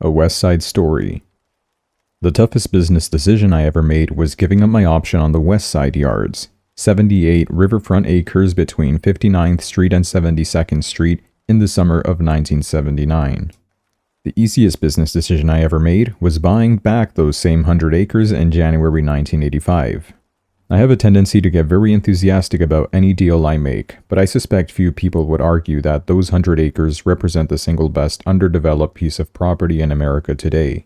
A West Side Story. The toughest business decision I ever made was giving up my option on the West Side Yards, 78 riverfront acres between 59th Street and 72nd Street in the summer of 1979. The easiest business decision I ever made was buying back those same 100 acres in January 1985. I have a tendency to get very enthusiastic about any deal I make, but I suspect few people would argue that those 100 acres represent the single best underdeveloped piece of property in America today.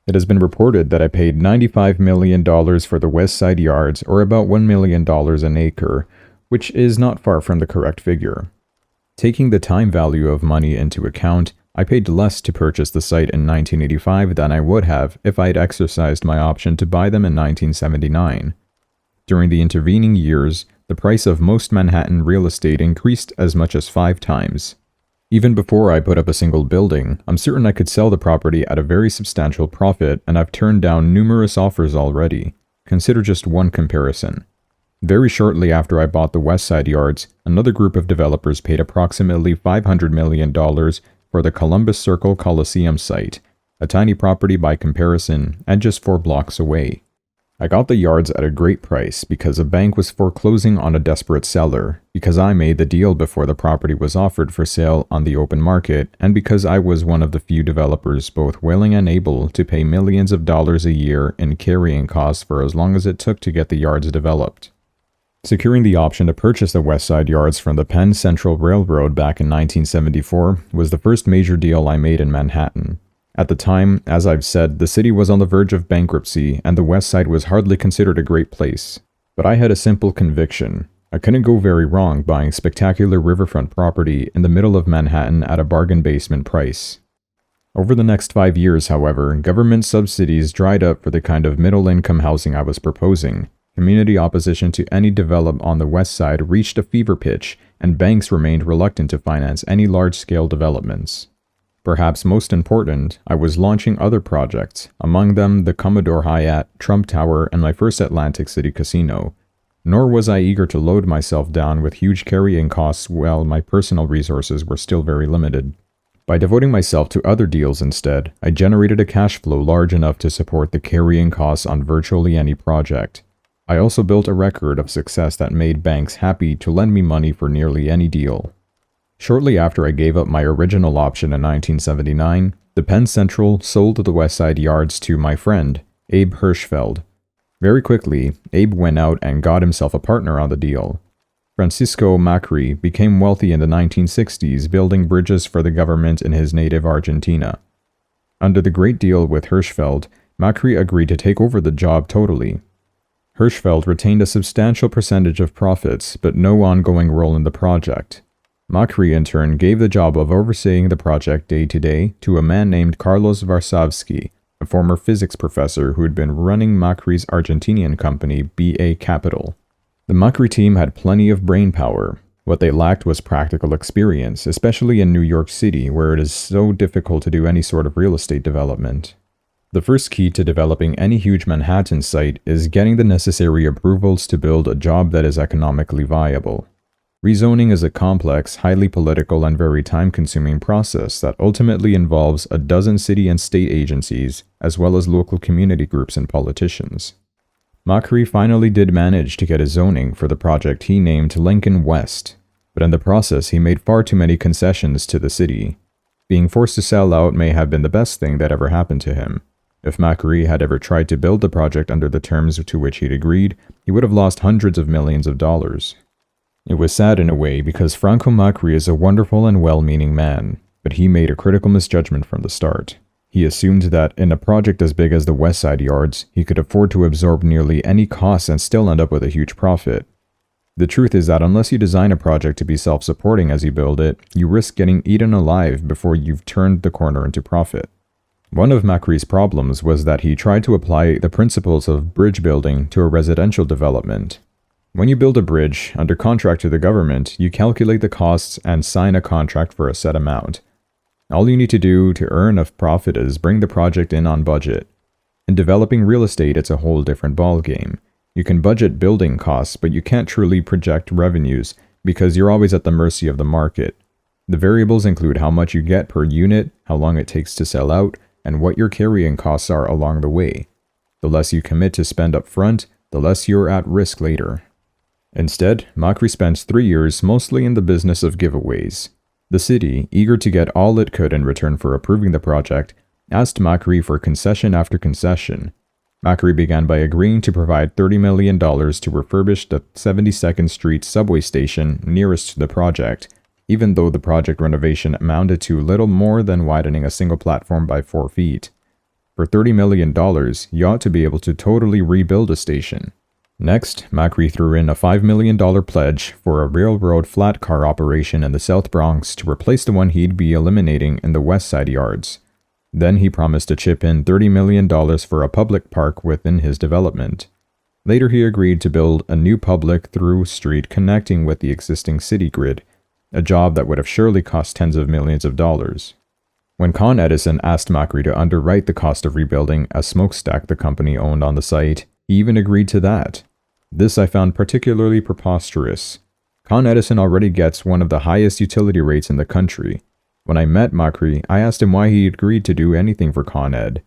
It has been reported that I paid $95 million for the West Side Yards, or about $1 million an acre, which is not far from the correct figure. Taking the time value of money into account, I paid less to purchase the site in 1985 than I would have if I had exercised my option to buy them in 1979. During the intervening years, the price of most Manhattan real estate increased as much as 5 times. Even before I put up a single building, I'm certain I could sell the property at a very substantial profit, and I've turned down numerous offers already. Consider just one comparison. Very shortly after I bought the West Side Yards, another group of developers paid approximately $500 million for the Columbus Circle Coliseum site, a tiny property by comparison, and just 4 blocks away. I got the yards at a great price because a bank was foreclosing on a desperate seller, because I made the deal before the property was offered for sale on the open market, and because I was one of the few developers both willing and able to pay millions of dollars a year in carrying costs for as long as it took to get the yards developed. Securing the option to purchase the West Side Yards from the Penn Central Railroad back in 1974 was the first major deal I made in Manhattan. At the time, as I've said, the city was on the verge of bankruptcy, and the West Side was hardly considered a great place. But I had a simple conviction. I couldn't go very wrong buying spectacular riverfront property in the middle of Manhattan at a bargain basement price. Over the next 5 years, however, government subsidies dried up for the kind of middle-income housing I was proposing. Community opposition to any development on the West Side reached a fever pitch, and banks remained reluctant to finance any large-scale developments. Perhaps most important, I was launching other projects, among them the Commodore Hyatt, Trump Tower, and my first Atlantic City casino. Nor was I eager to load myself down with huge carrying costs while my personal resources were still very limited. By devoting myself to other deals instead, I generated a cash flow large enough to support the carrying costs on virtually any project. I also built a record of success that made banks happy to lend me money for nearly any deal. Shortly after I gave up my original option in 1979, the Penn Central sold the West Side Yards to my friend, Abe Hirschfeld. Very quickly, Abe went out and got himself a partner on the deal. Francisco Macri became wealthy in the 1960s building bridges for the government in his native Argentina. Under the great deal with Hirschfeld, Macri agreed to take over the job totally. Hirschfeld retained a substantial percentage of profits, but no ongoing role in the project. Macri in turn gave the job of overseeing the project day to day to a man named Carlos Varsavsky, a former physics professor who had been running Macri's Argentinian company BA Capital. The Macri team had plenty of brain power. What they lacked was practical experience, especially in New York City, where it is so difficult to do any sort of real estate development. The first key to developing any huge Manhattan site is getting the necessary approvals to build a job that is economically viable. Rezoning is a complex, highly political, and very time-consuming process that ultimately involves a dozen city and state agencies, as well as local community groups and politicians. Macri finally did manage to get a zoning for the project he named Lincoln West, but in the process he made far too many concessions to the city. Being forced to sell out may have been the best thing that ever happened to him. If Macri had ever tried to build the project under the terms to which he'd agreed, he would have lost hundreds of millions of dollars. It was sad in a way because Franco Macri is a wonderful and well-meaning man, but he made a critical misjudgment from the start. He assumed that in a project as big as the West Side Yards, he could afford to absorb nearly any costs and still end up with a huge profit. The truth is that unless you design a project to be self-supporting as you build it, you risk getting eaten alive before you've turned the corner into profit. One of Macri's problems was that he tried to apply the principles of bridge building to a residential development. When you build a bridge, under contract to the government, you calculate the costs and sign a contract for a set amount. All you need to do to earn a profit is bring the project in on budget. In developing real estate, it's a whole different ballgame. You can budget building costs, but you can't truly project revenues because you're always at the mercy of the market. The variables include how much you get per unit, how long it takes to sell out, and what your carrying costs are along the way. The less you commit to spend up front, the less you're at risk later. Instead, Macri spent 3 years mostly in the business of giveaways. The city, eager to get all it could in return for approving the project, asked Macri for concession after concession. Macri began by agreeing to provide $30 million to refurbish the 72nd Street subway station nearest to the project, even though the project renovation amounted to little more than widening a single platform by 4 feet. For $30 million, you ought to be able to totally rebuild a station. Next, Macri threw in a $5 million pledge for a railroad flat car operation in the South Bronx to replace the one he'd be eliminating in the West Side yards. Then he promised to chip in $30 million for a public park within his development. Later he agreed to build a new public through street connecting with the existing city grid, a job that would have surely cost tens of millions of dollars. When Con Edison asked Macri to underwrite the cost of rebuilding a smokestack the company owned on the site, he even agreed to that. This I found particularly preposterous. Con Edison already gets one of the highest utility rates in the country. When I met Macri, I asked him why he agreed to do anything for Con Ed.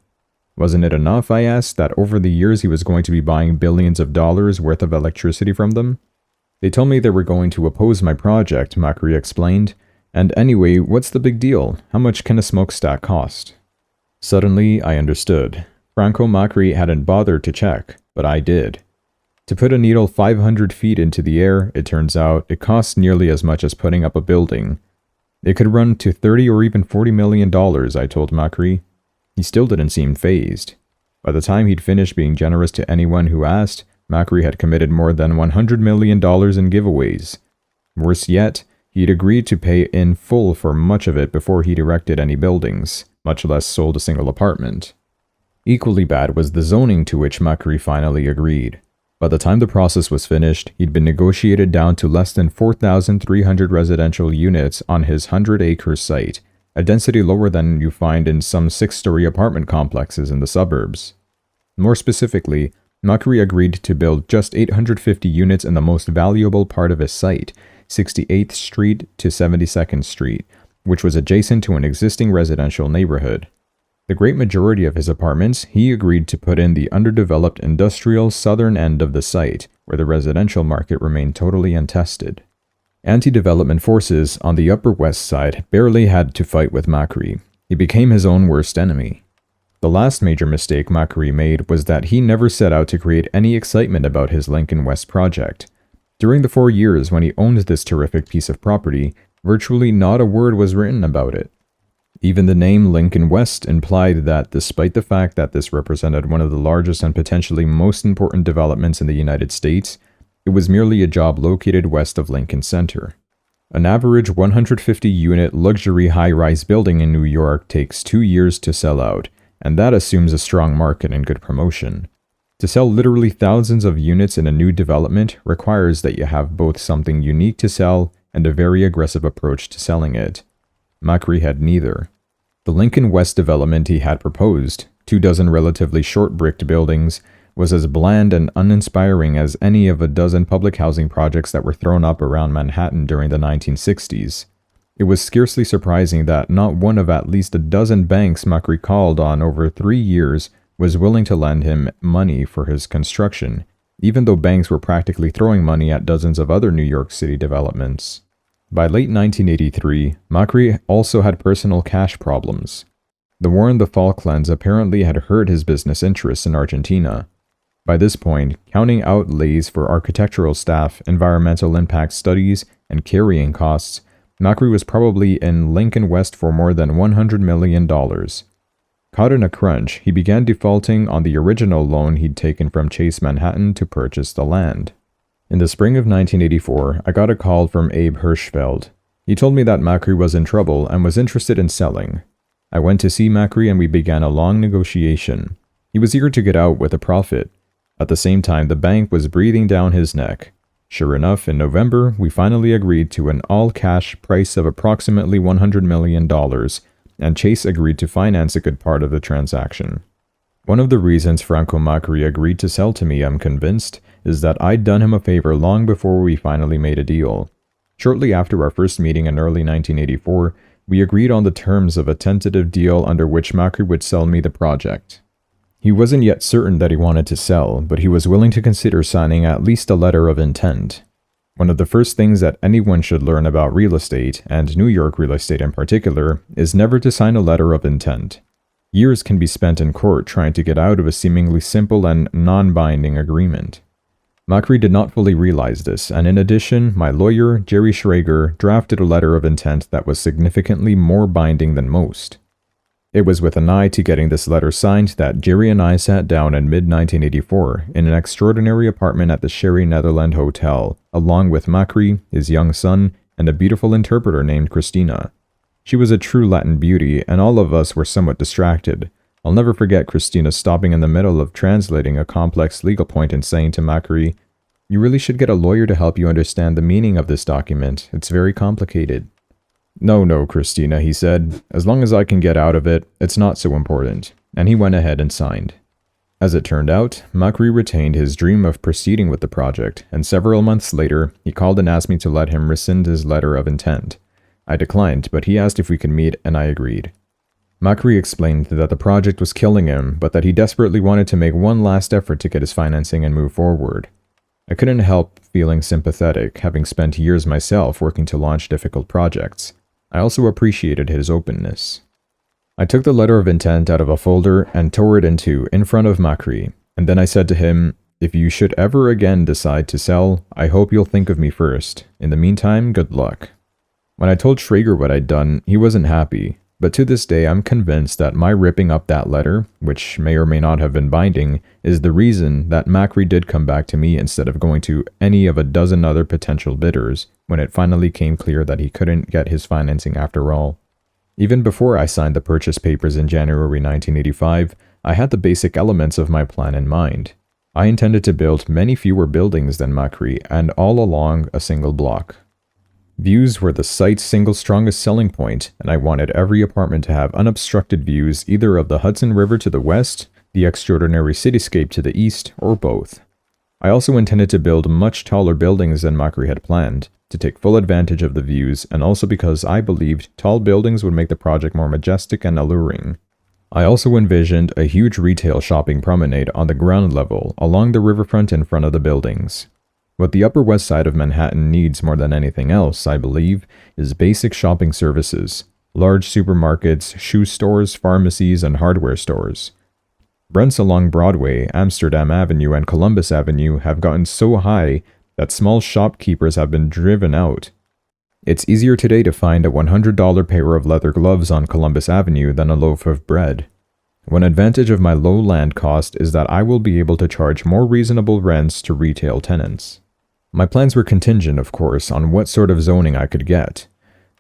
Wasn't it enough, I asked, that over the years he was going to be buying billions of dollars worth of electricity from them? They told me they were going to oppose my project, Macri explained. And anyway, what's the big deal? How much can a smokestack cost? Suddenly, I understood. Franco Macri hadn't bothered to check, but I did. To put a needle 500 feet into the air, it turns out, it costs nearly as much as putting up a building. It could run to $30 or even $40 million, I told Macri. He still didn't seem fazed. By the time he'd finished being generous to anyone who asked, Macri had committed more than $100 million in giveaways. Worse yet, he'd agreed to pay in full for much of it before he'd erected any buildings, much less sold a single apartment. Equally bad was the zoning to which Macri finally agreed. By the time the process was finished, he'd been negotiated down to less than 4,300 residential units on his 100-acre site, a density lower than you find in some 6-story apartment complexes in the suburbs. More specifically, Macri agreed to build just 850 units in the most valuable part of his site, 68th Street to 72nd Street, which was adjacent to an existing residential neighborhood. The great majority of his apartments he agreed to put in the underdeveloped industrial southern end of the site, where the residential market remained totally untested. Anti-development forces on the Upper West Side barely had to fight with Macri. He became his own worst enemy. The last major mistake Macri made was that he never set out to create any excitement about his Lincoln West project. During the 4 years when he owned this terrific piece of property, virtually not a word was written about it. Even the name Lincoln West implied that despite the fact that this represented one of the largest and potentially most important developments in the United States, it was merely a job located west of Lincoln Center. An average 150-unit luxury high-rise building in New York takes 2 years to sell out, and that assumes a strong market and good promotion. To sell literally thousands of units in a new development requires that you have both something unique to sell and a very aggressive approach to selling it. Macri had neither. The Lincoln West development he had proposed, 24 relatively short-bricked buildings, was as bland and uninspiring as any of a dozen public housing projects that were thrown up around Manhattan during the 1960s. It was scarcely surprising that not one of at least a dozen banks Macri called on over 3 years was willing to lend him money for his construction, even though banks were practically throwing money at dozens of other New York City developments. By late 1983, Macri also had personal cash problems. The war in the Falklands apparently had hurt his business interests in Argentina. By this point, counting outlays for architectural staff, environmental impact studies, and carrying costs, Macri was probably in Lincoln West for more than $100 million. Caught in a crunch, he began defaulting on the original loan he'd taken from Chase Manhattan to purchase the land. In the spring of 1984, I got a call from Abe Hirschfeld. He told me that Macri was in trouble and was interested in selling. I went to see Macri and we began a long negotiation. He was eager to get out with a profit. At the same time, the bank was breathing down his neck. Sure enough, in November, we finally agreed to an all-cash price of approximately $100 million, and Chase agreed to finance a good part of the transaction. One of the reasons Franco Macri agreed to sell to me, I'm convinced, is that I'd done him a favor long before we finally made a deal. Shortly after our first meeting in early 1984, We agreed on the terms of a tentative deal under which Macri would sell me the project. He wasn't yet certain that he wanted to sell, but he was willing to consider signing at least a letter of intent. One of the first things that anyone should learn about real estate, and New York real estate in particular, is never to sign a letter of intent. Years can be spent in court trying to get out of a seemingly simple and non-binding agreement. Macri did not fully realize this, and in addition, my lawyer, Jerry Schrager, drafted a letter of intent that was significantly more binding than most. It was with an eye to getting this letter signed that Jerry and I sat down in mid-1984 in an extraordinary apartment at the Sherry Netherland Hotel, along with Macri, his young son, and a beautiful interpreter named Christina. She was a true Latin beauty, and all of us were somewhat distracted. I'll never forget Christina stopping in the middle of translating a complex legal point and saying to Macri, "You really should get a lawyer to help you understand the meaning of this document. It's very complicated." No, Christina, he said. As long as I can get out of it, it's not so important. And he went ahead and signed. As it turned out, Macri retained his dream of proceeding with the project, and several months later, he called and asked me to let him rescind his letter of intent. I declined, but he asked if we could meet, and I agreed. Macri explained that the project was killing him, but that he desperately wanted to make one last effort to get his financing and move forward. I couldn't help feeling sympathetic, having spent years myself working to launch difficult projects. I also appreciated his openness. I took the letter of intent out of a folder and tore it in front of Macri, and then I said to him, "If you should ever again decide to sell, I hope you'll think of me first. In the meantime, good luck." When I told Schrager what I'd done, he wasn't happy. But to this day, I'm convinced that my ripping up that letter, which may or may not have been binding, is the reason that Macri did come back to me instead of going to any of a dozen other potential bidders when it finally came clear that he couldn't get his financing after all. Even before I signed the purchase papers in January 1985, I had the basic elements of my plan in mind. I intended to build many fewer buildings than Macri, and all along a single block. Views were the site's single strongest selling point, and I wanted every apartment to have unobstructed views either of the Hudson River to the west, the extraordinary cityscape to the east, or both. I also intended to build much taller buildings than Macri had planned, to take full advantage of the views, and also because I believed tall buildings would make the project more majestic and alluring. I also envisioned a huge retail shopping promenade on the ground level along the riverfront in front of the buildings. What the Upper West Side of Manhattan needs more than anything else, I believe, is basic shopping services, large supermarkets, shoe stores, pharmacies, and hardware stores. Rents along Broadway, Amsterdam Avenue, and Columbus Avenue have gotten so high that small shopkeepers have been driven out. It's easier today to find a $100 pair of leather gloves on Columbus Avenue than a loaf of bread. One advantage of my low land cost is that I will be able to charge more reasonable rents to retail tenants. My plans were contingent, of course, on what sort of zoning I could get.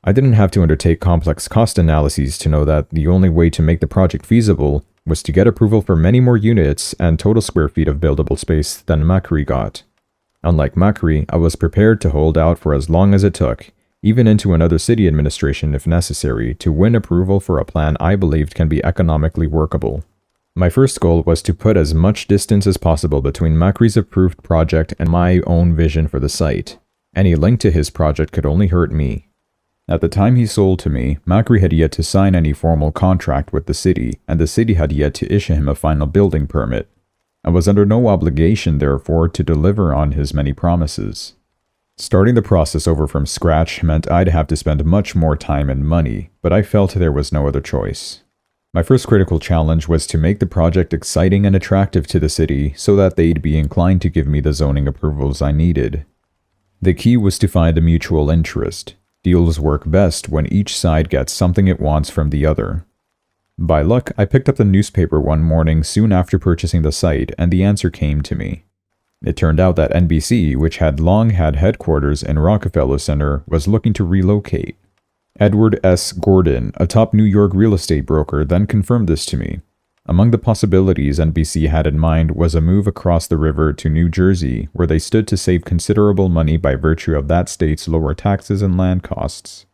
I didn't have to undertake complex cost analyses to know that the only way to make the project feasible was to get approval for many more units and total square feet of buildable space than Macri got. Unlike Macri, I was prepared to hold out for as long as it took, even into another city administration if necessary, to win approval for a plan I believed can be economically workable. My first goal was to put as much distance as possible between Macri's approved project and my own vision for the site. Any link to his project could only hurt me. At the time he sold to me, Macri had yet to sign any formal contract with the city, and the city had yet to issue him a final building permit. I was under no obligation, therefore, to deliver on his many promises. Starting the process over from scratch meant I'd have to spend much more time and money, but I felt there was no other choice. My first critical challenge was to make the project exciting and attractive to the city so that they'd be inclined to give me the zoning approvals I needed. The key was to find a mutual interest. Deals work best when each side gets something it wants from the other. By luck, I picked up the newspaper one morning soon after purchasing the site, and the answer came to me. It turned out that NBC, which had long had headquarters in Rockefeller Center, was looking to relocate. Edward S. Gordon, a top New York real estate broker, then confirmed this to me. Among the possibilities NBC had in mind was a move across the river to New Jersey, where they stood to save considerable money by virtue of that state's lower taxes and land costs.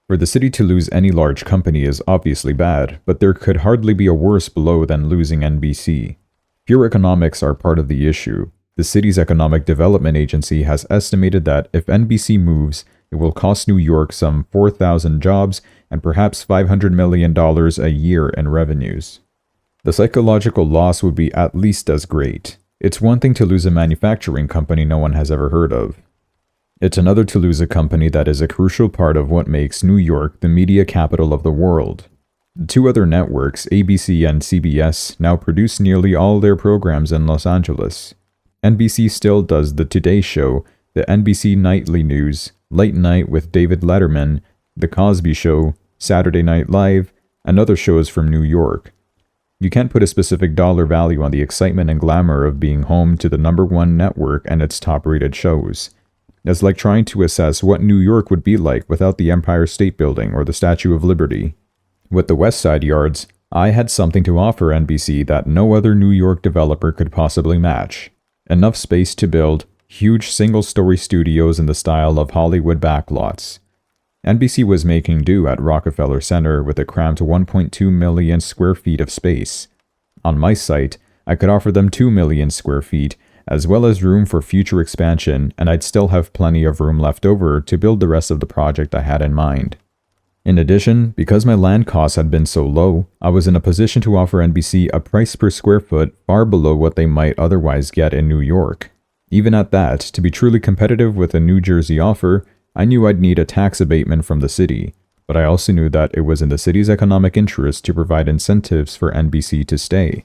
For the city to lose any large company is obviously bad, but there could hardly be a worse blow than losing NBC. Pure economics are part of the issue. The city's economic development agency has estimated that if NBC moves, it will cost New York some 4,000 jobs and perhaps $500 million a year in revenues. The psychological loss would be at least as great. It's one thing to lose a manufacturing company no one has ever heard of. It's another to lose a company that is a crucial part of what makes New York the media capital of the world. The two other networks, ABC and CBS, now produce nearly all their programs in Los Angeles. NBC still does The Today Show, the NBC Nightly News, Late Night with David Letterman, The Cosby Show, Saturday Night Live, and other shows from New York. You can't put a specific dollar value on the excitement and glamour of being home to the #1 network and its top-rated shows. It's like trying to assess what New York would be like without the Empire State Building or the Statue of Liberty. With the West Side Yards, I had something to offer NBC that no other New York developer could possibly match. Enough space to build huge single-story studios in the style of Hollywood backlots. NBC was making do at Rockefeller Center with a cramped 1.2 million square feet of space. On my site, I could offer them 2 million square feet, as well as room for future expansion, and I'd still have plenty of room left over to build the rest of the project I had in mind. In addition, because my land costs had been so low, I was in a position to offer NBC a price per square foot far below what they might otherwise get in New York. Even at that, to be truly competitive with a New Jersey offer, I knew I'd need a tax abatement from the city, but I also knew that it was in the city's economic interest to provide incentives for NBC to stay.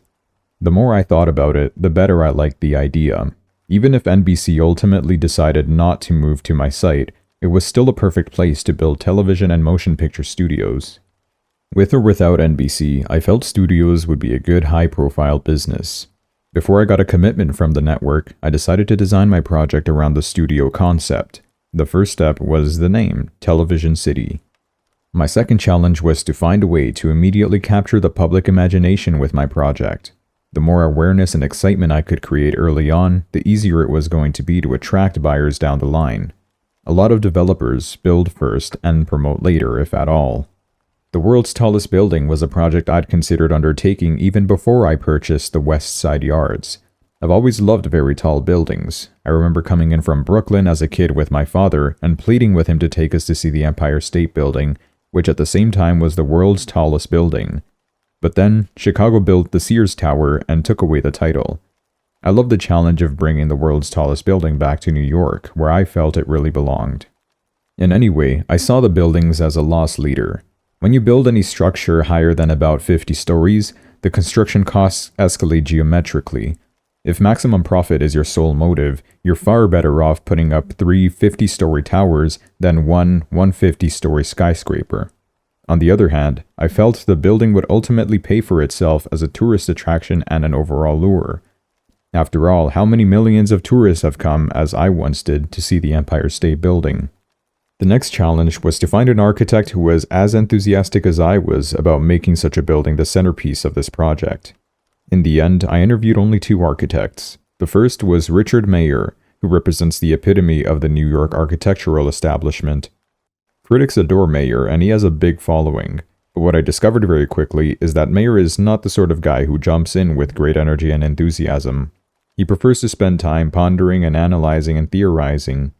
The more I thought about it, the better I liked the idea. Even if NBC ultimately decided not to move to my site, it was still a perfect place to build television and motion picture studios. With or without NBC, I felt studios would be a good high-profile business. Before I got a commitment from the network, I decided to design my project around the studio concept. The first step was the name, Television City. My second challenge was to find a way to immediately capture the public imagination with my project. The more awareness and excitement I could create early on, the easier it was going to be to attract buyers down the line. A lot of developers build first and promote later, if at all. The world's tallest building was a project I'd considered undertaking even before I purchased the West Side Yards. I've always loved very tall buildings. I remember coming in from Brooklyn as a kid with my father and pleading with him to take us to see the Empire State Building, which at the same time was the world's tallest building. But then, Chicago built the Sears Tower and took away the title. I love the challenge of bringing the world's tallest building back to New York, where I felt it really belonged. In any way, I saw the buildings as a loss leader. When you build any structure higher than about 50 stories, the construction costs escalate geometrically. If maximum profit is your sole motive, you're far better off putting up 3 50-story towers than one 150-story skyscraper. On the other hand, I felt the building would ultimately pay for itself as a tourist attraction and an overall lure. After all, how many millions of tourists have come, as I once did, to see the Empire State Building? The next challenge was to find an architect who was as enthusiastic as I was about making such a building the centerpiece of this project. In the end, I interviewed only 2 architects. The first was Richard Mayer, who represents the epitome of the New York architectural establishment. Critics adore Mayer, and he has a big following. But what I discovered very quickly is that Mayer is not the sort of guy who jumps in with great energy and enthusiasm. He prefers to spend time pondering and analyzing and theorizing.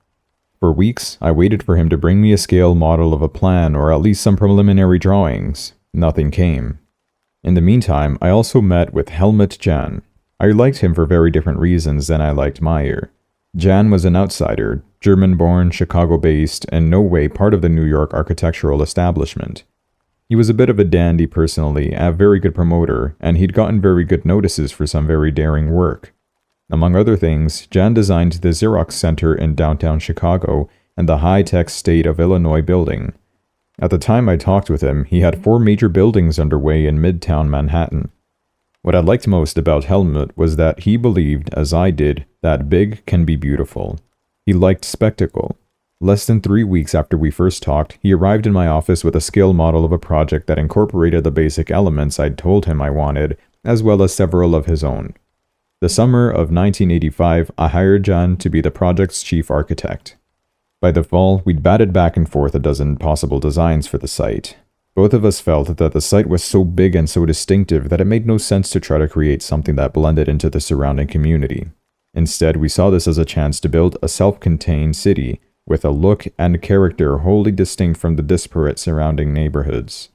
For weeks, I waited for him to bring me a scale model of a plan or at least some preliminary drawings. Nothing came. In the meantime, I also met with Helmut Jahn. I liked him for very different reasons than I liked Mayer. Jahn was an outsider, German-born, Chicago-based, and no way part of the New York architectural establishment. He was a bit of a dandy personally, a very good promoter, and he'd gotten very good notices for some very daring work. Among other things, Jahn designed the Xerox Center in downtown Chicago and the high-tech State of Illinois building. At the time I talked with him, he had 4 major buildings underway in Midtown Manhattan. What I liked most about Helmut was that he believed, as I did, that big can be beautiful. He liked spectacle. Less than 3 weeks after we first talked, he arrived in my office with a scale model of a project that incorporated the basic elements I'd told him I wanted, as well as several of his own. The summer of 1985, I hired Jahn to be the project's chief architect. By the fall, we'd batted back and forth a dozen possible designs for the site. Both of us felt that the site was so big and so distinctive that it made no sense to try to create something that blended into the surrounding community. Instead, we saw this as a chance to build a self-contained city, with a look and character wholly distinct from the disparate surrounding neighborhoods.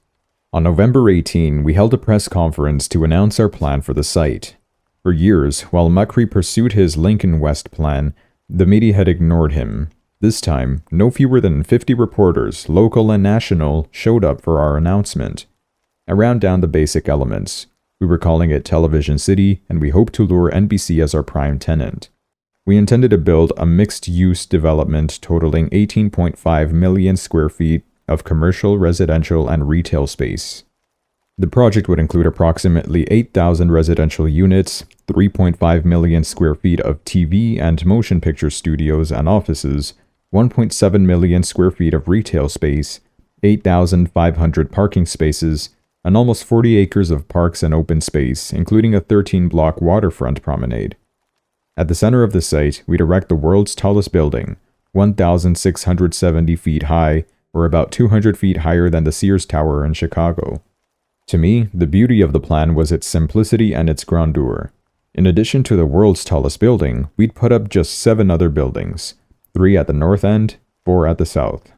On November 18, we held a press conference to announce our plan for the site. For years, while Macri pursued his Lincoln West plan, the media had ignored him. This time, no fewer than 50 reporters, local and national, showed up for our announcement. I ran down the basic elements. We were calling it Television City, and we hoped to lure NBC as our prime tenant. We intended to build a mixed-use development totaling 18.5 million square feet of commercial, residential, and retail space. The project would include approximately 8,000 residential units, 3.5 million square feet of TV and motion picture studios and offices, 1.7 million square feet of retail space, 8,500 parking spaces, and almost 40 acres of parks and open space, including a 13-block waterfront promenade. At the center of the site, we'd erect the world's tallest building, 1,670 feet high, or about 200 feet higher than the Sears Tower in Chicago. To me, the beauty of the plan was its simplicity and its grandeur. In addition to the world's tallest building, we'd put up just 7 other buildings, 3 at the north end, 4 at the south.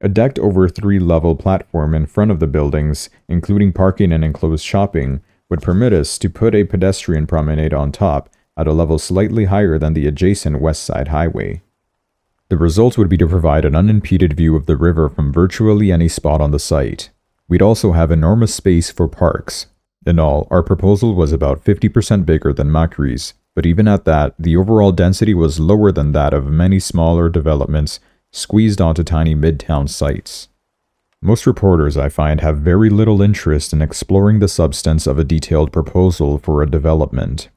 A decked over 3-level platform in front of the buildings, including parking and enclosed shopping, would permit us to put a pedestrian promenade on top at a level slightly higher than the adjacent West Side Highway. The result would be to provide an unimpeded view of the river from virtually any spot on the site. We'd also have enormous space for parks. In all, our proposal was about 50% bigger than Macri's, but even at that, the overall density was lower than that of many smaller developments squeezed onto tiny midtown sites. Most reporters, I find, have very little interest in exploring the substance of a detailed proposal for a development.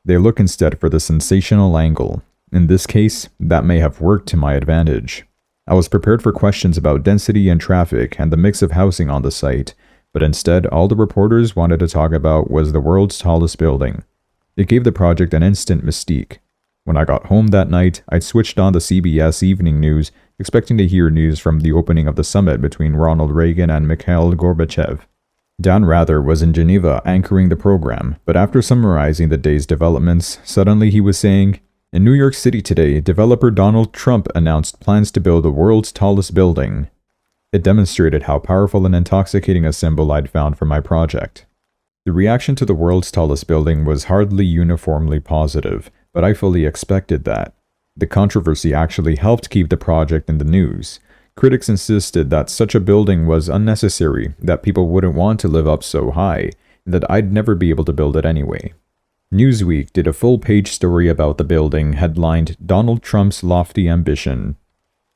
They look instead for the sensational angle. In this case, that may have worked to my advantage. I was prepared for questions about density and traffic and the mix of housing on the site, but instead all the reporters wanted to talk about was the world's tallest building. It gave the project an instant mystique. When I got home that night, I'd switched on the CBS Evening News, expecting to hear news from the opening of the summit between Ronald Reagan and Mikhail Gorbachev. Dan Rather was in Geneva anchoring the program, but after summarizing the day's developments, suddenly he was saying, "In New York City today, developer Donald Trump announced plans to build the world's tallest building." It demonstrated how powerful and intoxicating a symbol I'd found for my project. The reaction to the world's tallest building was hardly uniformly positive, but I fully expected that. The controversy actually helped keep the project in the news. Critics insisted that such a building was unnecessary, that people wouldn't want to live up so high, and that I'd never be able to build it anyway. Newsweek did a full-page story about the building headlined "Donald Trump's Lofty Ambition."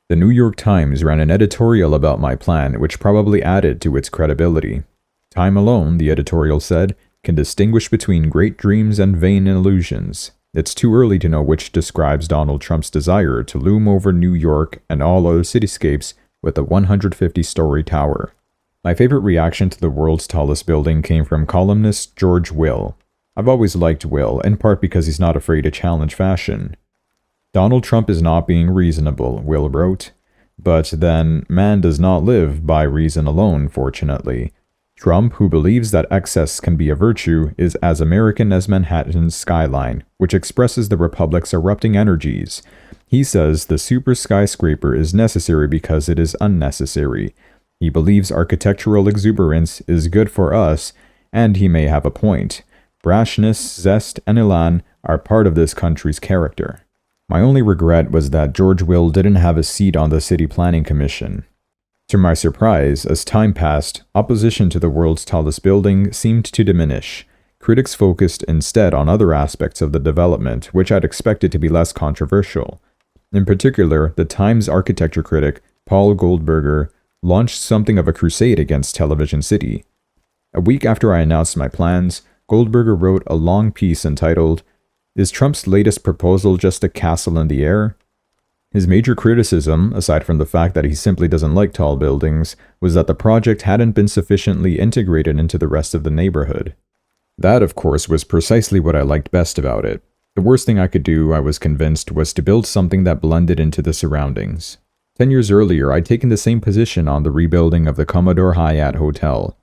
The New York Times ran an editorial about my plan, which probably added to its credibility. Time alone, the editorial said, can distinguish between great dreams and vain illusions. It's too early to know which describes Donald Trump's desire to loom over New York and all other cityscapes with a 150-story tower. My favorite reaction to the world's tallest building came from columnist George Will. I've always liked Will, in part because he's not afraid to challenge fashion. "Donald Trump is not being reasonable," Will wrote. But then, man does not live by reason alone, fortunately. Trump, who believes that excess can be a virtue, is as American as Manhattan's skyline, which expresses the Republic's erupting energies. He says the super skyscraper is necessary because it is unnecessary. He believes architectural exuberance is good for us, and he may have a point. Brashness, zest, and elan are part of this country's character. My only regret was that George Will didn't have a seat on the City Planning Commission. To my surprise, as time passed, opposition to the world's tallest building seemed to diminish. Critics focused instead on other aspects of the development, which I'd expected to be less controversial. In particular, the Times architecture critic, Paul Goldberger, launched something of a crusade against Television City. A week after I announced my plans, Goldberger wrote a long piece entitled, "Is Trump's latest proposal just a castle in the air?" His major criticism, aside from the fact that he simply doesn't like tall buildings, was that the project hadn't been sufficiently integrated into the rest of the neighborhood. That, of course, was precisely what I liked best about it. The worst thing I could do, I was convinced, was to build something that blended into the surroundings. 10 years earlier, I'd taken the same position on the rebuilding of the Commodore Hyatt Hotel.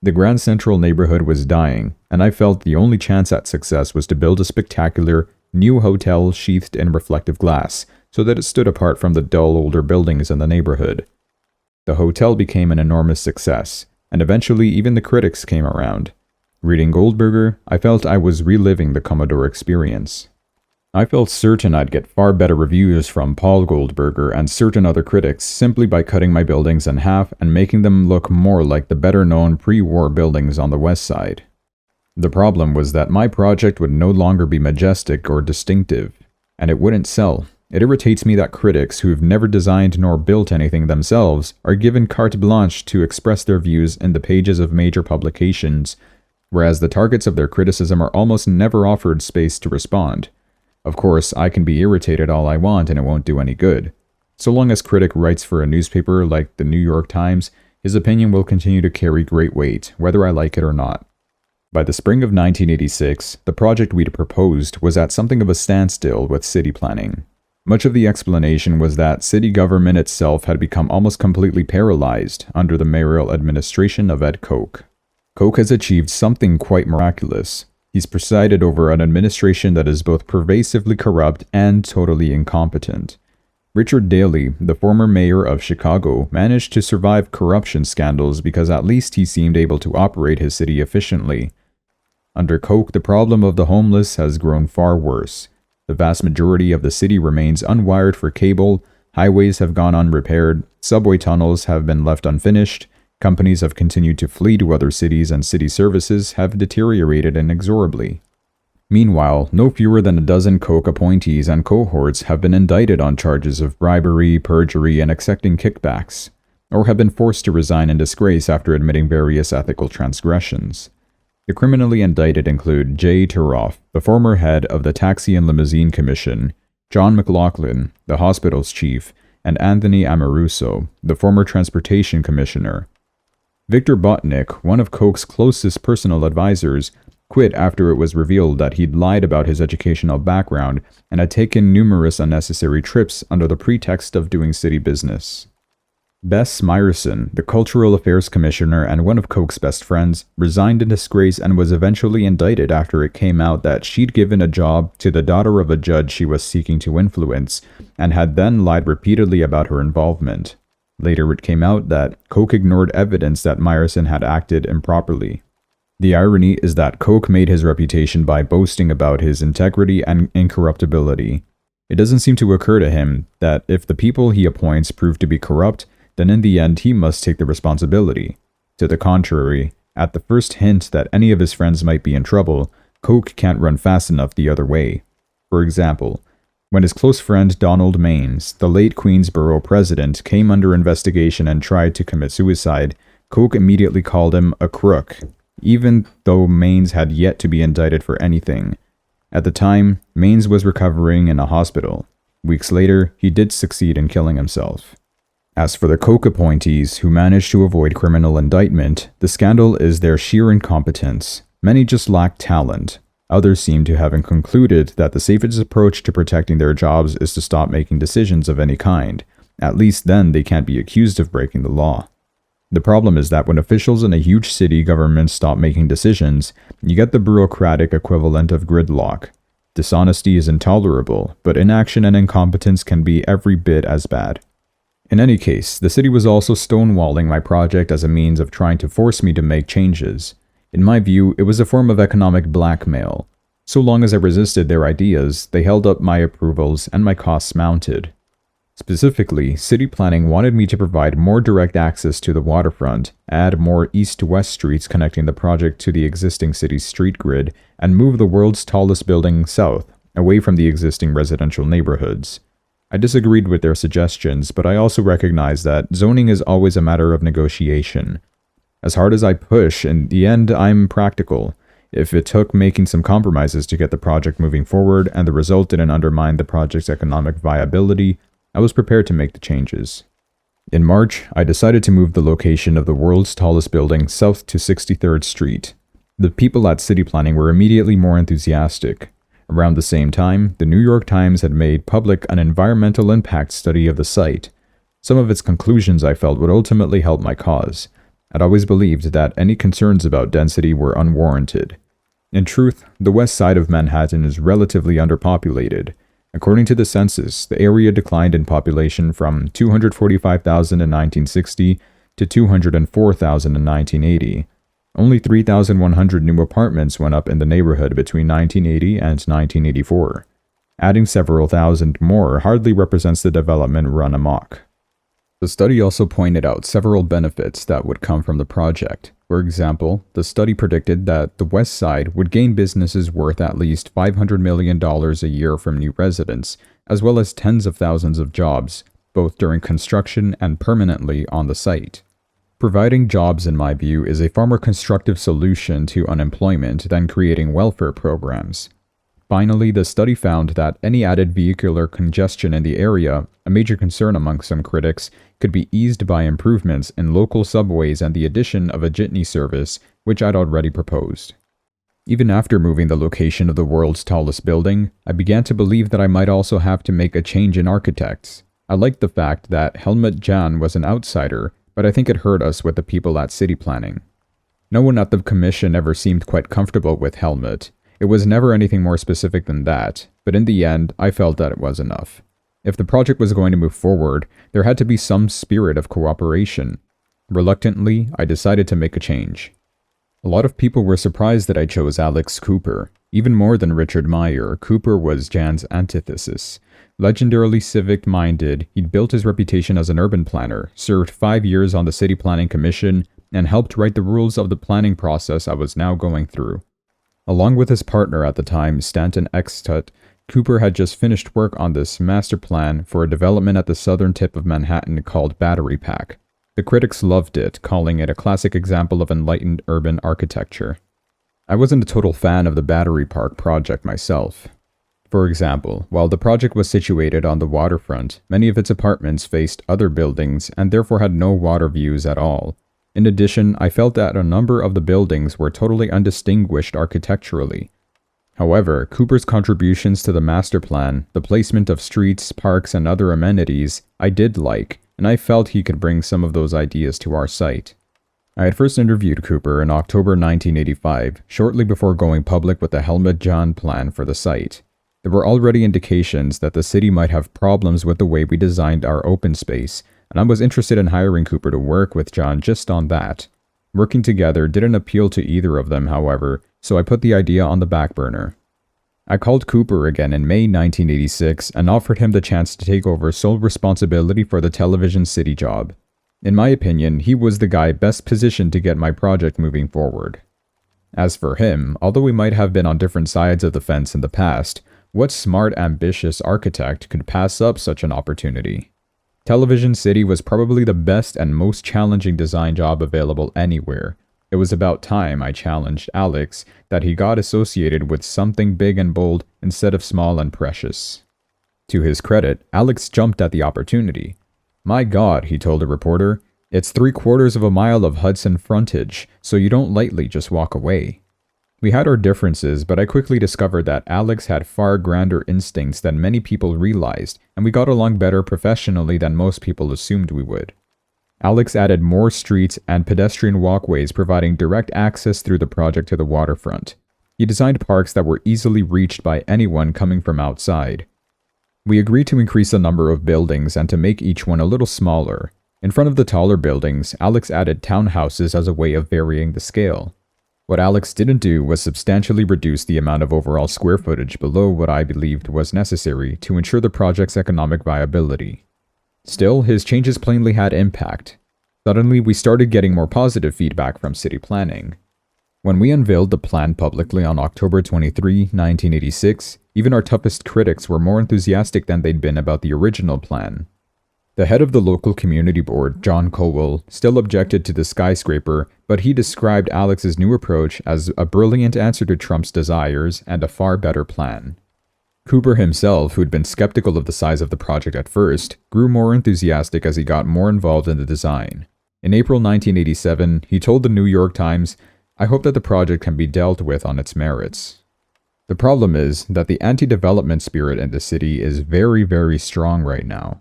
The Grand Central neighborhood was dying, and I felt the only chance at success was to build a spectacular, new hotel sheathed in reflective glass, so that it stood apart from the dull older buildings in the neighborhood. The hotel became an enormous success, and eventually even the critics came around. Reading Goldberger, I felt I was reliving the Commodore experience. I felt certain I'd get far better reviews from Paul Goldberger and certain other critics simply by cutting my buildings in half and making them look more like the better-known pre-war buildings on the west side. The problem was that my project would no longer be majestic or distinctive, and it wouldn't sell. It irritates me that critics who've never designed nor built anything themselves are given carte blanche to express their views in the pages of major publications, whereas the targets of their criticism are almost never offered space to respond. Of course, I can be irritated all I want and it won't do any good. So long as critic writes for a newspaper like the New York Times, his opinion will continue to carry great weight, whether I like it or not. By the spring of 1986, the project we'd proposed was at something of a standstill with city planning. Much of the explanation was that city government itself had become almost completely paralyzed under the mayoral administration of Ed Koch. Koch has achieved something quite miraculous. He's presided over an administration that is both pervasively corrupt and totally incompetent. Richard Daley, the former mayor of Chicago, managed to survive corruption scandals because at least he seemed able to operate his city efficiently. Under Koch, the problem of the homeless has grown far worse. The vast majority of the city remains unwired for cable, highways have gone unrepaired, subway tunnels have been left unfinished, companies have continued to flee to other cities, and city services have deteriorated inexorably. Meanwhile, no fewer than a dozen Koch appointees and cohorts have been indicted on charges of bribery, perjury, and accepting kickbacks, or have been forced to resign in disgrace after admitting various ethical transgressions. The criminally indicted include Jay Turoff, the former head of the Taxi and Limousine Commission, John McLaughlin, the hospital's chief, and Anthony Amoruso, the former transportation commissioner. Victor Botnick, one of Koch's closest personal advisors, quit after it was revealed that he'd lied about his educational background and had taken numerous unnecessary trips under the pretext of doing city business. Bess Myerson, the Cultural Affairs Commissioner and one of Koch's best friends, resigned in disgrace and was eventually indicted after it came out that she'd given a job to the daughter of a judge she was seeking to influence, and had then lied repeatedly about her involvement. Later it came out that Koch ignored evidence that Myerson had acted improperly. The irony is that Koch made his reputation by boasting about his integrity and incorruptibility. It doesn't seem to occur to him that if the people he appoints prove to be corrupt, then in the end he must take the responsibility. To the contrary, at the first hint that any of his friends might be in trouble, Koch can't run fast enough the other way. For example, when his close friend Donald Maines, the late Queensborough president, came under investigation and tried to commit suicide, Koch immediately called him a crook, even though Maines had yet to be indicted for anything. At the time, Maines was recovering in a hospital. Weeks later, he did succeed in killing himself. As for the Koch appointees who managed to avoid criminal indictment, the scandal is their sheer incompetence. Many just lack talent. Others seem to have concluded that the safest approach to protecting their jobs is to stop making decisions of any kind. At least then they can't be accused of breaking the law. The problem is that when officials in a huge city government stop making decisions, you get the bureaucratic equivalent of gridlock. Dishonesty is intolerable, but inaction and incompetence can be every bit as bad. In any case, the city was also stonewalling my project as a means of trying to force me to make changes. In my view, it was a form of economic blackmail. So long as I resisted their ideas, they held up my approvals and my costs mounted. Specifically, city planning wanted me to provide more direct access to the waterfront, add more east-to-west streets connecting the project to the existing city's street grid, and move the world's tallest building south, away from the existing residential neighborhoods. I disagreed with their suggestions, but I also recognize that zoning is always a matter of negotiation. As hard as I push, in the end, I'm practical. If it took making some compromises to get the project moving forward and the result didn't undermine the project's economic viability, I was prepared to make the changes. In March, I decided to move the location of the world's tallest building south to 63rd Street. The people at city planning were immediately more enthusiastic. Around the same time, the New York Times had made public an environmental impact study of the site. Some of its conclusions I felt would ultimately help my cause. I'd always believed that any concerns about density were unwarranted. In truth, the west side of Manhattan is relatively underpopulated. According to the census, the area declined in population from 245,000 in 1960 to 204,000 in 1980. Only 3,100 new apartments went up in the neighborhood between 1980 and 1984. Adding several thousand more hardly represents the development run amok. The study also pointed out several benefits that would come from the project. For example, the study predicted that the West Side would gain businesses worth at least $500 million a year from new residents, as well as tens of thousands of jobs, both during construction and permanently on the site. Providing jobs, in my view, is a far more constructive solution to unemployment than creating welfare programs. Finally, the study found that any added vehicular congestion in the area, a major concern among some critics, could be eased by improvements in local subways and the addition of a jitney service, which I'd already proposed. Even after moving the location of the world's tallest building, I began to believe that I might also have to make a change in architects. I liked the fact that Helmut Jahn was an outsider, but I think it hurt us with the people at city planning. No one at the commission ever seemed quite comfortable with Helmut. It was never anything more specific than that, but in the end, I felt that it was enough. If the project was going to move forward, there had to be some spirit of cooperation. Reluctantly, I decided to make a change. A lot of people were surprised that I chose Alex Cooper. Even more than Richard Meyer, Cooper was Jan's antithesis. Legendarily civic-minded, he'd built his reputation as an urban planner, served 5 years on the City Planning Commission, and helped write the rules of the planning process I was now going through. Along with his partner at the time, Stanton Extut, Cooper had just finished work on this master plan for a development at the southern tip of Manhattan called Battery Park. The critics loved it, calling it a classic example of enlightened urban architecture. I wasn't a total fan of the Battery Park project myself. For example, while the project was situated on the waterfront, many of its apartments faced other buildings and therefore had no water views at all. In addition, I felt that a number of the buildings were totally undistinguished architecturally. However, Cooper's contributions to the master plan, the placement of streets, parks, and other amenities, I did like, and I felt he could bring some of those ideas to our site. I had first interviewed Cooper in October 1985, shortly before going public with the Helmut Jahn plan for the site. There were already indications that the city might have problems with the way we designed our open space, and I was interested in hiring Cooper to work with John just on that. Working together didn't appeal to either of them, however, so I put the idea on the back burner. I called Cooper again in May 1986 and offered him the chance to take over sole responsibility for the Television City job. In my opinion, he was the guy best positioned to get my project moving forward. As for him, although we might have been on different sides of the fence in the past, what smart, ambitious architect could pass up such an opportunity? Television City was probably the best and most challenging design job available anywhere. It was about time, I challenged Alex, that he got associated with something big and bold instead of small and precious. To his credit, Alex jumped at the opportunity. "My God," he told a reporter, "it's 3/4 of a mile of Hudson frontage, so you don't lightly just walk away." We had our differences, but I quickly discovered that Alex had far grander instincts than many people realized, and we got along better professionally than most people assumed we would. Alex added more streets and pedestrian walkways, providing direct access through the project to the waterfront. He designed parks that were easily reached by anyone coming from outside. We agreed to increase the number of buildings and to make each one a little smaller. In front of the taller buildings, Alex added townhouses as a way of varying the scale. What Alex didn't do was substantially reduce the amount of overall square footage below what I believed was necessary to ensure the project's economic viability. Still, his changes plainly had impact. Suddenly, we started getting more positive feedback from city planning. When we unveiled the plan publicly on October 23, 1986, even our toughest critics were more enthusiastic than they'd been about the original plan. The head of the local community board, John Cowell, still objected to the skyscraper, but he described Alex's new approach as a brilliant answer to Trump's desires and a far better plan. Cooper himself, who'd been skeptical of the size of the project at first, grew more enthusiastic as he got more involved in the design. In April 1987, he told the New York Times, "I hope that the project can be dealt with on its merits." The problem is that the anti-development spirit in the city is very, very strong right now.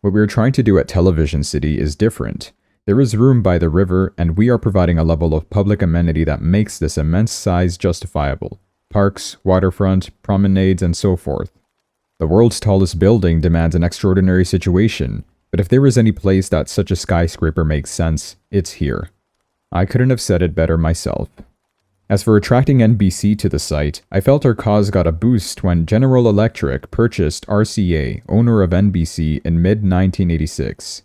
What we are trying to do at Television City is different. There is room by the river, and we are providing a level of public amenity that makes this immense size justifiable. Parks, waterfront, promenades, and so forth. The world's tallest building demands an extraordinary situation, but if there is any place that such a skyscraper makes sense, it's here. I couldn't have said it better myself. As for attracting NBC to the site, I felt our cause got a boost when General Electric purchased RCA, owner of NBC, in mid-1986.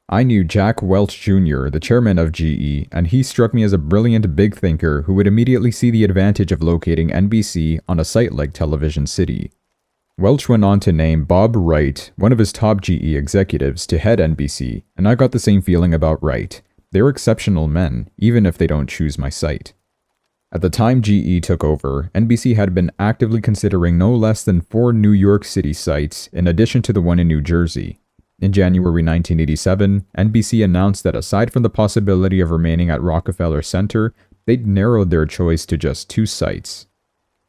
I knew Jack Welch Jr., the chairman of GE, and he struck me as a brilliant big thinker who would immediately see the advantage of locating NBC on a site like Television City. Welch went on to name Bob Wright, one of his top GE executives, to head NBC, and I got the same feeling about Wright. They're exceptional men, even if they don't choose my site. At the time GE took over, NBC had been actively considering no less than 4 New York City sites, in addition to the one in New Jersey. In January 1987, NBC announced that aside from the possibility of remaining at Rockefeller Center, they'd narrowed their choice to just 2 sites.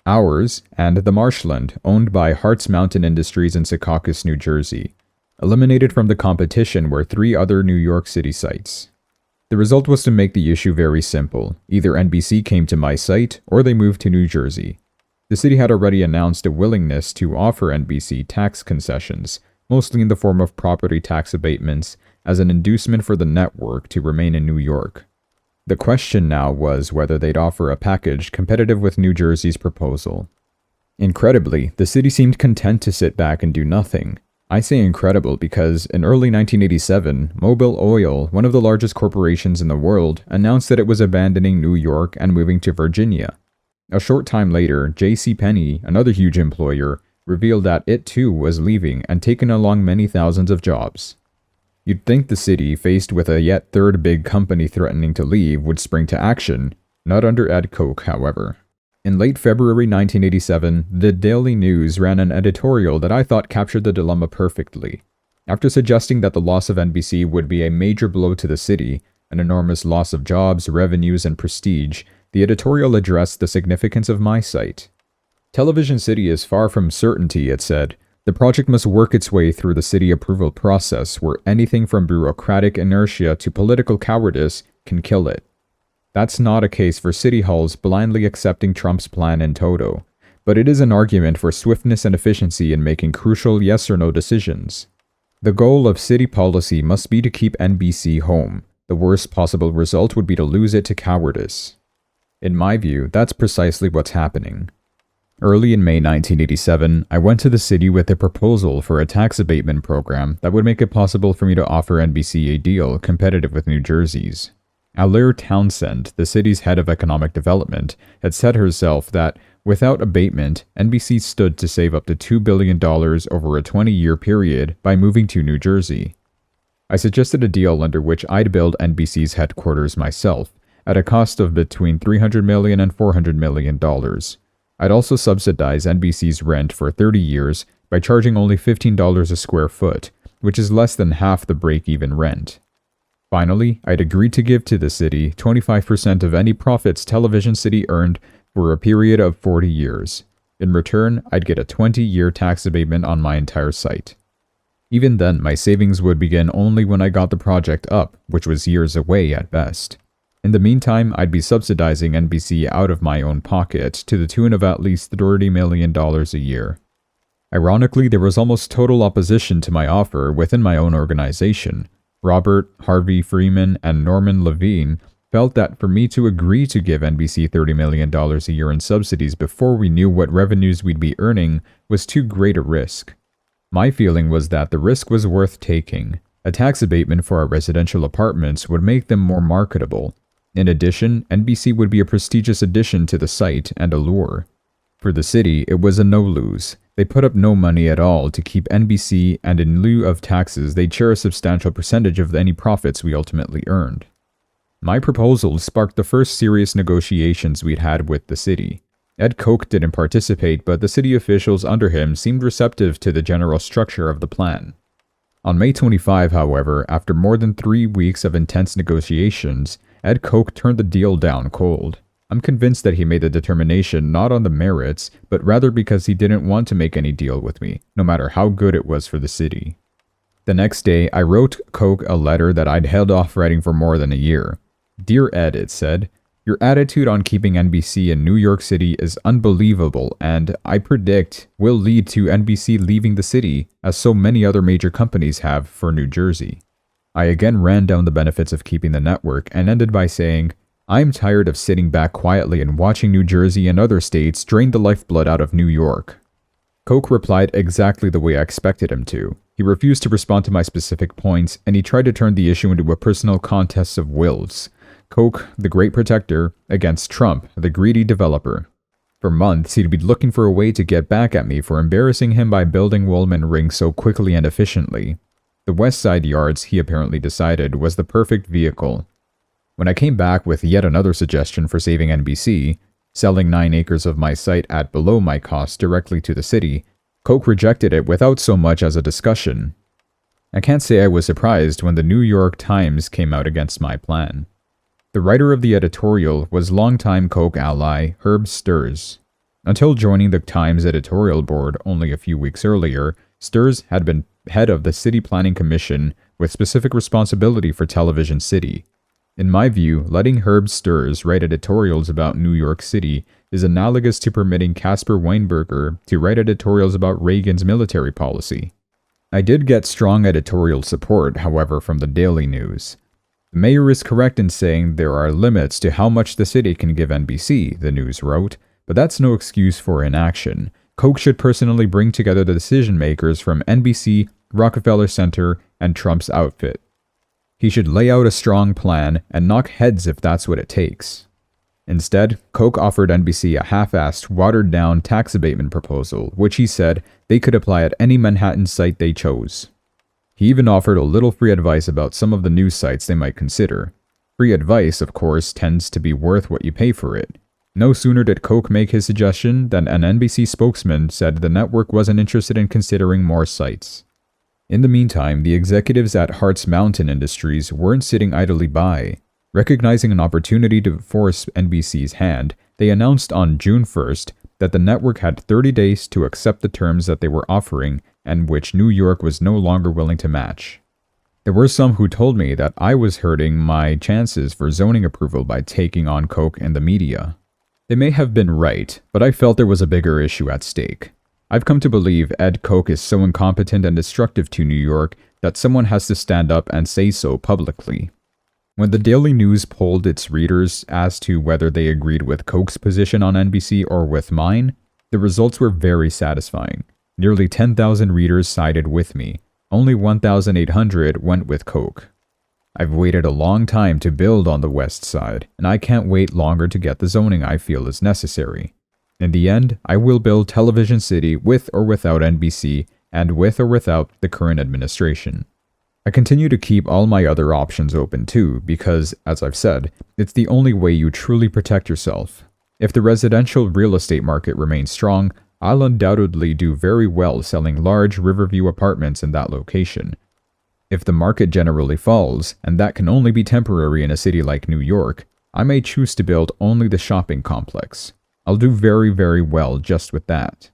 Ours, and the Marshland, owned by Hartz Mountain Industries in Secaucus, New Jersey. Eliminated from the competition were 3 other New York City sites. The result was to make the issue very simple. Either NBC came to my site, or they moved to New Jersey. The city had already announced a willingness to offer NBC tax concessions, mostly in the form of property tax abatements, as an inducement for the network to remain in New York. The question now was whether they'd offer a package competitive with New Jersey's proposal. Incredibly, the city seemed content to sit back and do nothing. I say incredible because in early 1987, Mobil Oil, one of the largest corporations in the world, announced that it was abandoning New York and moving to Virginia. A short time later, JCPenney, another huge employer, revealed that it too was leaving and taking along many thousands of jobs. You'd think the city, faced with a yet third big company threatening to leave, would spring to action, not under Ed Koch, however. In late February 1987, the Daily News ran an editorial that I thought captured the dilemma perfectly. After suggesting that the loss of NBC would be a major blow to the city, an enormous loss of jobs, revenues, and prestige, the editorial addressed the significance of my site. Television City is far from certainty, it said. The project must work its way through the city approval process where anything from bureaucratic inertia to political cowardice can kill it. That's not a case for city halls blindly accepting Trump's plan in toto, but it is an argument for swiftness and efficiency in making crucial yes or no decisions. The goal of city policy must be to keep NBC home. The worst possible result would be to lose it to cowardice. In my view, that's precisely what's happening. Early in May 1987, I went to the city with a proposal for a tax abatement program that would make it possible for me to offer NBC a deal competitive with New Jersey's. Alair Townsend, the city's head of economic development, had said herself that, without abatement, NBC stood to save up to $2 billion over a 20-year period by moving to New Jersey. I suggested a deal under which I'd build NBC's headquarters myself, at a cost of between $300 million and $400 million. I'd also subsidize NBC's rent for 30 years by charging only $15 a square foot, which is less than half the break-even rent. Finally, I'd agreed to give to the city 25% of any profits Television City earned for a period of 40 years. In return, I'd get a 20-year tax abatement on my entire site. Even then, my savings would begin only when I got the project up, which was years away at best. In the meantime, I'd be subsidizing NBC out of my own pocket to the tune of at least $30 million a year. Ironically, there was almost total opposition to my offer within my own organization. Robert, Harvey Freeman, and Norman Levine felt that for me to agree to give NBC $30 million a year in subsidies before we knew what revenues we'd be earning was too great a risk. My feeling was that the risk was worth taking. A tax abatement for our residential apartments would make them more marketable. In addition, NBC would be a prestigious addition to the site and a lure. For the city, it was a no-lose. They put up no money at all to keep NBC, and in lieu of taxes, they'd share a substantial percentage of any profits we ultimately earned. My proposal sparked the first serious negotiations we'd had with the city. Ed Koch didn't participate, but the city officials under him seemed receptive to the general structure of the plan. On May 25, however, after more than 3 weeks of intense negotiations, Ed Koch turned the deal down cold. I'm convinced that he made the determination not on the merits, but rather because he didn't want to make any deal with me, no matter how good it was for the city. The next day, I wrote Koch a letter that I'd held off writing for more than a year. Dear Ed, it said, Your attitude on keeping NBC in New York City is unbelievable and, I predict, will lead to NBC leaving the city, as so many other major companies have for New Jersey. I again ran down the benefits of keeping the network and ended by saying, I'm tired of sitting back quietly and watching New Jersey and other states drain the lifeblood out of New York. Koch replied exactly the way I expected him to. He refused to respond to my specific points, and he tried to turn the issue into a personal contest of wills. Koch, the great protector, against Trump, the greedy developer. For months, he'd been looking for a way to get back at me for embarrassing him by building Wollman Ring so quickly and efficiently. The West Side Yards, he apparently decided, was the perfect vehicle. When I came back with yet another suggestion for saving NBC, selling 9 acres of my site at below my cost directly to the city, Koch rejected it without so much as a discussion. I can't say I was surprised when the New York Times came out against my plan. The writer of the editorial was longtime Koch ally Herb Sturz. Until joining the Times editorial board only a few weeks earlier, Sturz had been head of the City Planning Commission with specific responsibility for Television City. In my view, letting Herb Sturz write editorials about New York City is analogous to permitting Caspar Weinberger to write editorials about Reagan's military policy. I did get strong editorial support, however, from the Daily News. The mayor is correct in saying there are limits to how much the city can give NBC, the news wrote, but that's no excuse for inaction. Koch should personally bring together the decision makers from NBC, Rockefeller Center, and Trump's outfit. He should lay out a strong plan and knock heads if that's what it takes. Instead, Koch offered NBC a half-assed, watered-down tax abatement proposal, which he said they could apply at any Manhattan site they chose. He even offered a little free advice about some of the news sites they might consider. Free advice, of course, tends to be worth what you pay for it. No sooner did Koch make his suggestion than an NBC spokesman said the network wasn't interested in considering more sites. In the meantime, the executives at Hartz Mountain Industries weren't sitting idly by. Recognizing an opportunity to force NBC's hand, they announced on June 1st that the network had 30 days to accept the terms that they were offering and which New York was no longer willing to match. There were some who told me that I was hurting my chances for zoning approval by taking on Koch and the media. They may have been right, but I felt there was a bigger issue at stake. I've come to believe Ed Koch is so incompetent and destructive to New York that someone has to stand up and say so publicly. When the Daily News polled its readers as to whether they agreed with Koch's position on NBC or with mine, the results were very satisfying. Nearly 10,000 readers sided with me. Only 1,800 went with Koch. I've waited a long time to build on the West Side, and I can't wait longer to get the zoning I feel is necessary. In the end, I will build Television City with or without NBC, and with or without the current administration. I continue to keep all my other options open too, because, as I've said, it's the only way you truly protect yourself. If the residential real estate market remains strong, I'll undoubtedly do very well selling large Riverview apartments in that location. If the market generally falls, and that can only be temporary in a city like New York, I may choose to build only the shopping complex. I'll do very, very well just with that.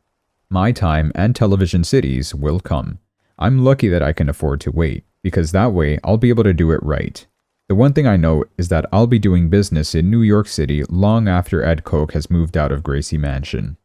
My time and Television Cities will come. I'm lucky that I can afford to wait, because that way I'll be able to do it right. The one thing I know is that I'll be doing business in New York City long after Ed Koch has moved out of Gracie Mansion.